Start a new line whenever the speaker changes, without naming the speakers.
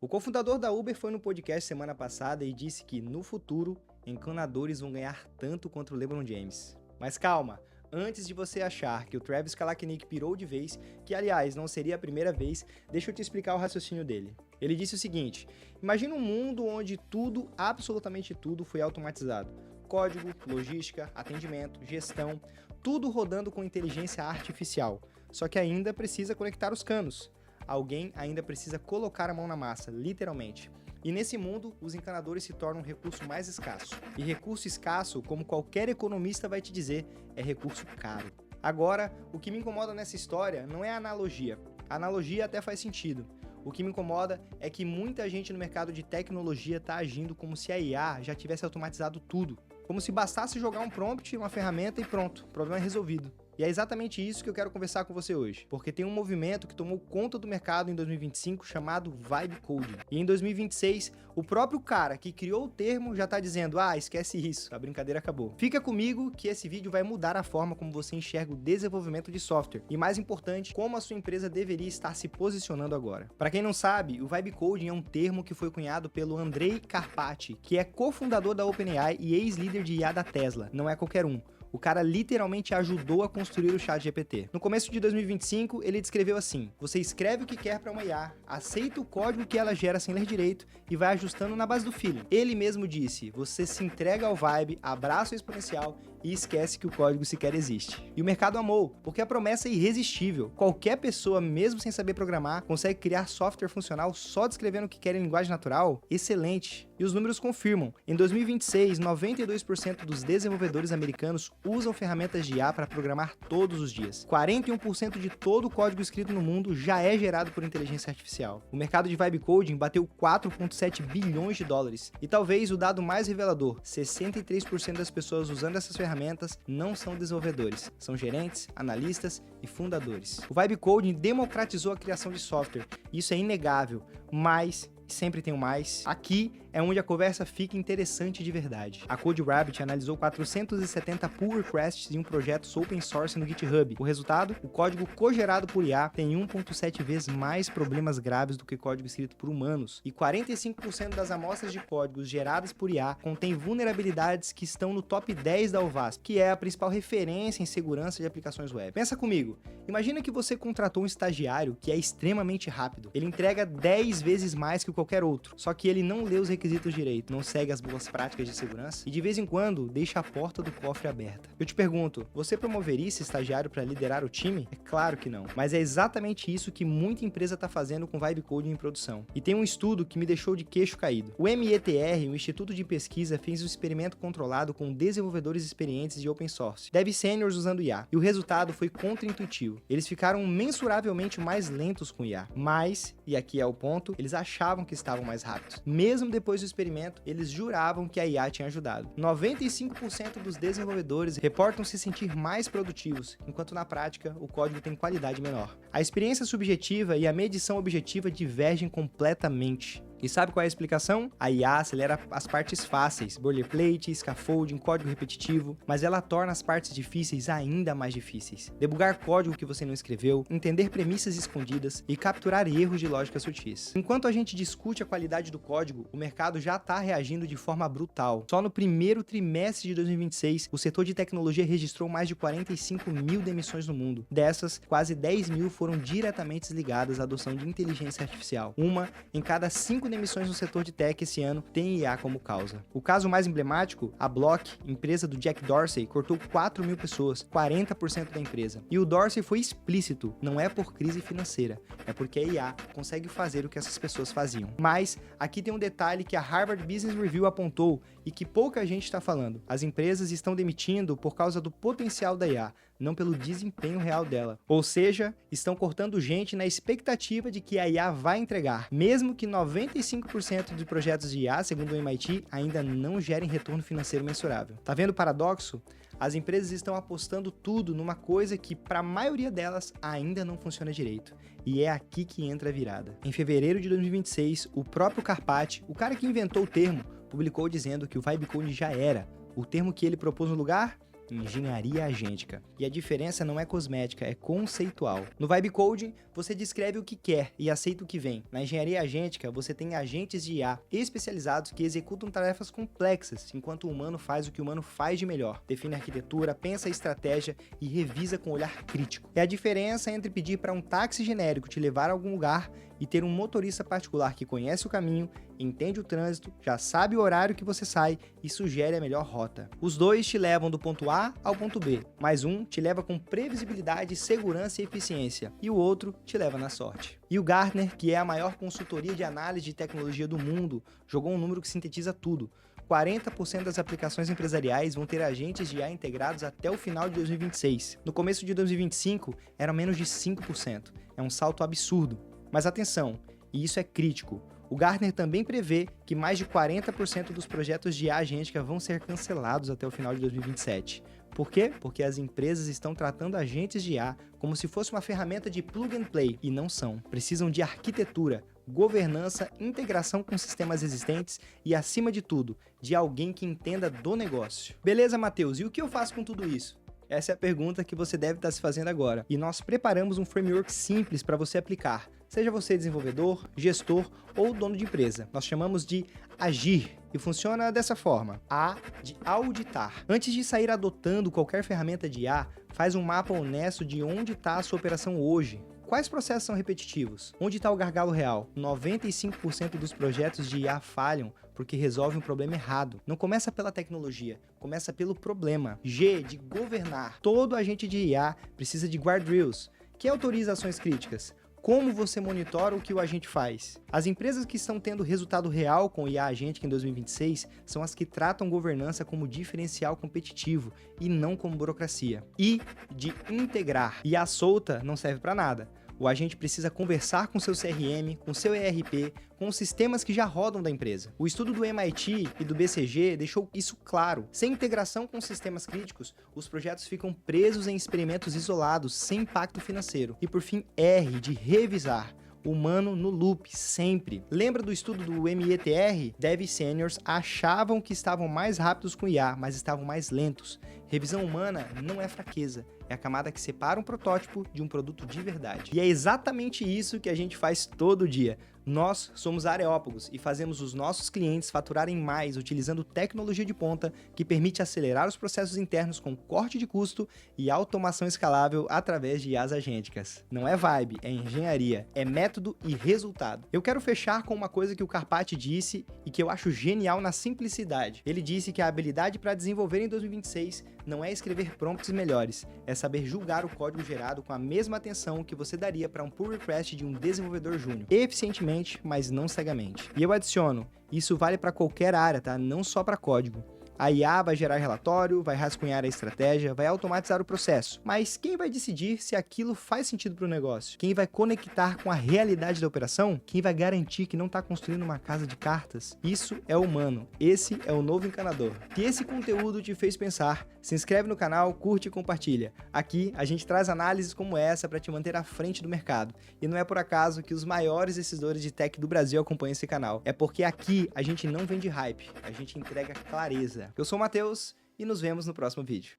O cofundador da Uber foi no podcast semana passada e disse que, no futuro, encanadores vão ganhar tanto quanto o LeBron James. Mas calma, antes de você achar que o Travis Kalanick pirou de vez, que aliás não seria a primeira vez, deixa eu te explicar o raciocínio dele. Ele disse o seguinte: imagina um mundo onde tudo, absolutamente tudo, foi automatizado. Código, logística, atendimento, gestão, tudo rodando com inteligência artificial. Só que ainda precisa conectar os canos. Alguém ainda precisa colocar a mão na massa, literalmente. E nesse mundo, os encanadores se tornam um recurso mais escasso. E recurso escasso, como qualquer economista vai te dizer, é recurso caro. Agora, o que me incomoda nessa história não é a analogia. A analogia até faz sentido. O que me incomoda é que muita gente no mercado de tecnologia está agindo como se a IA já tivesse automatizado tudo. Como se bastasse jogar um prompt, uma ferramenta e pronto, o problema é resolvido. E é exatamente isso que eu quero conversar com você hoje, porque tem um movimento que tomou conta do mercado em 2025 chamado Vibe Coding. E em 2026, o próprio cara que criou o termo já está dizendo: ah, esquece isso, a brincadeira acabou. Fica comigo que esse vídeo vai mudar a forma como você enxerga o desenvolvimento de software e, mais importante, como a sua empresa deveria estar se posicionando agora. Para quem não sabe, o Vibe Coding é um termo que foi cunhado pelo Andrej Karpathy, que é cofundador da OpenAI e ex-líder de IA da Tesla. Não é qualquer um. O cara literalmente ajudou a construir o ChatGPT. No começo de 2025, ele descreveu assim: você escreve o que quer para uma IA, aceita o código que ela gera sem ler direito e vai ajustando na base do feeling. Ele mesmo disse: você se entrega ao Vibe, abraça o exponencial e esquece que o código sequer existe. E o mercado amou, porque a promessa é irresistível. Qualquer pessoa, mesmo sem saber programar, consegue criar software funcional só descrevendo o que quer em linguagem natural? Excelente! E os números confirmam. Em 2026, 92% dos desenvolvedores americanos usam ferramentas de IA para programar todos os dias. 41% de todo o código escrito no mundo já é gerado por inteligência artificial. O mercado de Vibe Coding bateu 4,7 bilhões de dólares. E talvez o dado mais revelador: 63% das pessoas usando essas ferramentas não são desenvolvedores, são gerentes, analistas e fundadores. O Vibe Coding democratizou a criação de software. Isso é inegável, mas sempre tem um mais. Aqui é onde a conversa fica interessante de verdade. A CodeRabbit analisou 470 pull requests em um projeto open source no GitHub. O resultado? O código cogerado por IA tem 1,7 vezes mais problemas graves do que código escrito por humanos. E 45% das amostras de códigos geradas por IA contêm vulnerabilidades que estão no top 10 da OWASP, que é a principal referência em segurança de aplicações web. Pensa comigo, imagina que você contratou um estagiário que é extremamente rápido. Ele entrega 10 vezes mais que qualquer outro, só que ele não lê os requisitos direito, não segue as boas práticas de segurança e de vez em quando deixa a porta do cofre aberta. Eu te pergunto, você promoveria esse estagiário para liderar o time? É claro que não, mas é exatamente isso que muita empresa está fazendo com Vibe Coding em produção. E tem um estudo que me deixou de queixo caído. O METR, o Instituto de Pesquisa, fez um experimento controlado com desenvolvedores experientes de open source, dev seniors usando IA, e o resultado foi contraintuitivo. Eles ficaram mensuravelmente mais lentos com IA, mas, e aqui é o ponto, eles achavam que estavam mais rápidos. Mesmo depois do experimento, eles juravam que a IA tinha ajudado. 95% dos desenvolvedores reportam se sentir mais produtivos, enquanto na prática o código tem qualidade menor. A experiência subjetiva e a medição objetiva divergem completamente. E sabe qual é a explicação? A IA acelera as partes fáceis, boilerplate, scaffolding, código repetitivo, mas ela torna as partes difíceis ainda mais difíceis. Debugar código que você não escreveu, entender premissas escondidas e capturar erros de lógica sutis. Enquanto a gente discute a qualidade do código, o mercado já está reagindo de forma brutal. Só no primeiro trimestre de 2026, o setor de tecnologia registrou mais de 45 mil demissões no mundo. Dessas, quase 10 mil foram diretamente ligadas à adoção de inteligência artificial. Uma em cada 5 demissões no setor de tech esse ano tem IA como causa. O caso mais emblemático, a Block, empresa do Jack Dorsey, cortou 4 mil pessoas, 40% da empresa. E o Dorsey foi explícito, não é por crise financeira, é porque a IA consegue fazer o que essas pessoas faziam. Mas aqui tem um detalhe que a Harvard Business Review apontou e que pouca gente está falando. As empresas estão demitindo por causa do potencial da IA, não pelo desempenho real dela. Ou seja, estão cortando gente na expectativa de que a IA vai entregar, mesmo que 95% de projetos de IA, segundo o MIT, ainda não gerem retorno financeiro mensurável. Tá vendo o paradoxo? As empresas estão apostando tudo numa coisa que, para a maioria delas, ainda não funciona direito. E é aqui que entra a virada. Em fevereiro de 2026, o próprio Karpathy, o cara que inventou o termo, publicou dizendo que o Vibe Coding já era. O termo que ele propôs no lugar engenharia agêntica. E a diferença não é cosmética, é conceitual. No Vibe Coding, você descreve o que quer e aceita o que vem. Na engenharia agêntica, você tem agentes de IA especializados que executam tarefas complexas, enquanto o humano faz o que o humano faz de melhor. Define a arquitetura, pensa a estratégia e revisa com olhar crítico. É a diferença entre pedir para um táxi genérico te levar a algum lugar e ter um motorista particular que conhece o caminho, entende o trânsito, já sabe o horário que você sai e sugere a melhor rota. Os dois te levam do ponto A ao ponto B, mas um te leva com previsibilidade, segurança e eficiência, e o outro te leva na sorte. E o Gartner, que é a maior consultoria de análise de tecnologia do mundo, jogou um número que sintetiza tudo. 40% das aplicações empresariais vão ter agentes de IA integrados até o final de 2026. No começo de 2025, eram menos de 5%. É um salto absurdo. Mas atenção, e isso é crítico, o Gartner também prevê que mais de 40% dos projetos de IA agêntica vão ser cancelados até o final de 2027. Por quê? Porque as empresas estão tratando agentes de IA como se fosse uma ferramenta de plug and play, e não são. Precisam de arquitetura, governança, integração com sistemas existentes e, acima de tudo, de alguém que entenda do negócio. Beleza, Matheus, e o que eu faço com tudo isso? Essa é a pergunta que você deve estar se fazendo agora. E nós preparamos um framework simples para você aplicar, seja você desenvolvedor, gestor ou dono de empresa. Nós chamamos de Agir e funciona dessa forma. A de auditar. Antes de sair adotando qualquer ferramenta de IA, faz um mapa honesto de onde está a sua operação hoje. Quais processos são repetitivos? Onde está o gargalo real? 95% dos projetos de IA falham porque resolvem um problema errado. Não começa pela tecnologia, começa pelo problema. G de governar. Todo agente de IA precisa de guardrails. Quem autoriza ações críticas? Como você monitora o que o agente faz? As empresas que estão tendo resultado real com o IA agêntica em 2026 são as que tratam governança como diferencial competitivo e não como burocracia. I de integrar. IA solta não serve para nada. O agente precisa conversar com seu CRM, com seu ERP, com os sistemas que já rodam da empresa. O estudo do MIT e do BCG deixou isso claro. Sem integração com sistemas críticos, os projetos ficam presos em experimentos isolados, sem impacto financeiro. E por fim, R de revisar. Humano no loop, sempre. Lembra do estudo do METR? Dev seniors achavam que estavam mais rápidos com IA, mas estavam mais lentos. Revisão humana não é fraqueza, é a camada que separa um protótipo de um produto de verdade. E é exatamente isso que a gente faz todo dia. Nós somos Areópagos e fazemos os nossos clientes faturarem mais utilizando tecnologia de ponta que permite acelerar os processos internos com corte de custo e automação escalável através de IAs agênticas. Não é vibe, é engenharia, é método e resultado. Eu quero fechar com uma coisa que o Karpati disse e que eu acho genial na simplicidade. Ele disse que a habilidade para desenvolver em 2026 não é escrever prompts melhores, é saber julgar o código gerado com a mesma atenção que você daria para um pull request de um desenvolvedor júnior, eficientemente, mas não cegamente. E eu adiciono, isso vale para qualquer área, tá? Não só para código. A IA vai gerar relatório, vai rascunhar a estratégia, vai automatizar o processo. Mas quem vai decidir se aquilo faz sentido para o negócio? Quem vai conectar com a realidade da operação? Quem vai garantir que não está construindo uma casa de cartas? Isso é humano. Esse é o novo encanador. Se esse conteúdo te fez pensar, se inscreve no canal, curte e compartilha. Aqui a gente traz análises como essa para te manter à frente do mercado. E não é por acaso que os maiores decisores de tech do Brasil acompanham esse canal. É porque aqui a gente não vende hype, a gente entrega clareza. Eu sou o Matheus e nos vemos no próximo vídeo.